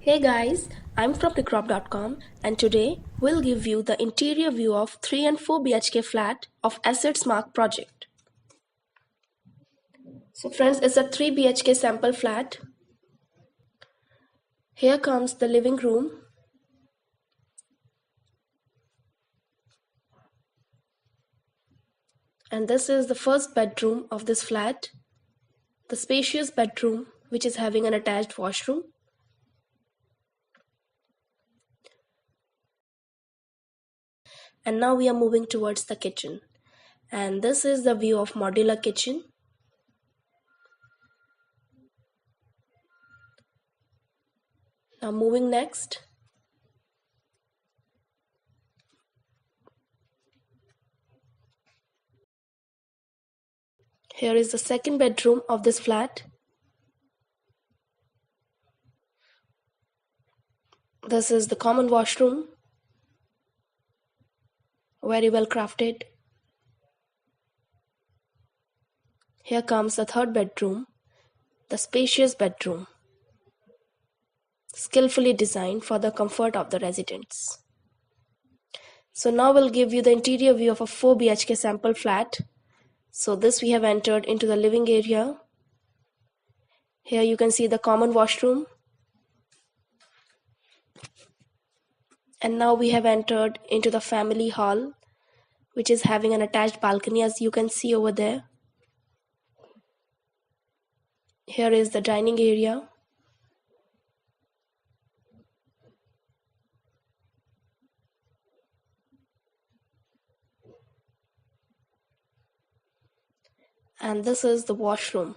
Hey guys, I'm from Regrob.com and today we'll give you the interior view of 3 and 4 BHK flat of Assetz Marq project. So friends, it's a 3 BHK sample flat. Here comes the living room. And this is the first bedroom of this flat. The spacious bedroom which is having an attached washroom. And now we are moving towards the kitchen. And this is the view of modular kitchen. Now moving next. Here is the second bedroom of this flat. This is the common washroom. Very well crafted. Here comes the third bedroom, the spacious bedroom, skillfully designed for the comfort of the residents. So now we'll give you the interior view of a 4 BHK sample flat. So this we have entered into the living area. Here you can see the common washroom. And now we have entered into the family hall, which is having an attached balcony, as you can see over there. Here is the dining area. And this is the washroom.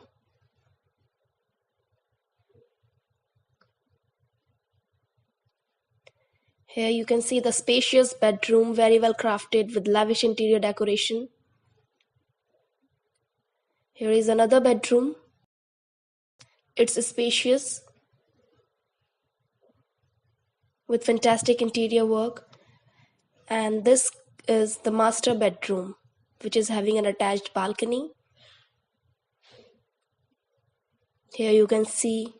Here you can see the spacious bedroom, very well crafted with lavish interior decoration. Here is another bedroom. It's spacious with fantastic interior work. And this is the master bedroom, which is having an attached balcony. Here you can see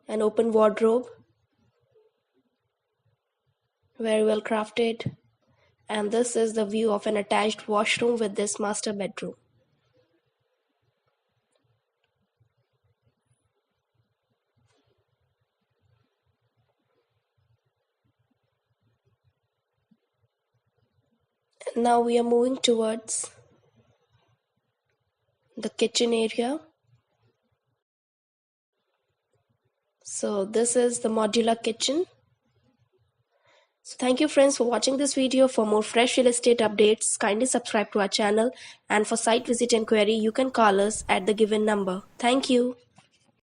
an open wardrobe, very well crafted. And this is the view of an attached washroom with this master bedroom. And now we are moving towards the kitchen area. So this is the modular kitchen. So thank you friends for watching this video. For more fresh real estate updates, kindly subscribe to our channel, and for site visit inquiry you can call us at the given number. Thank you.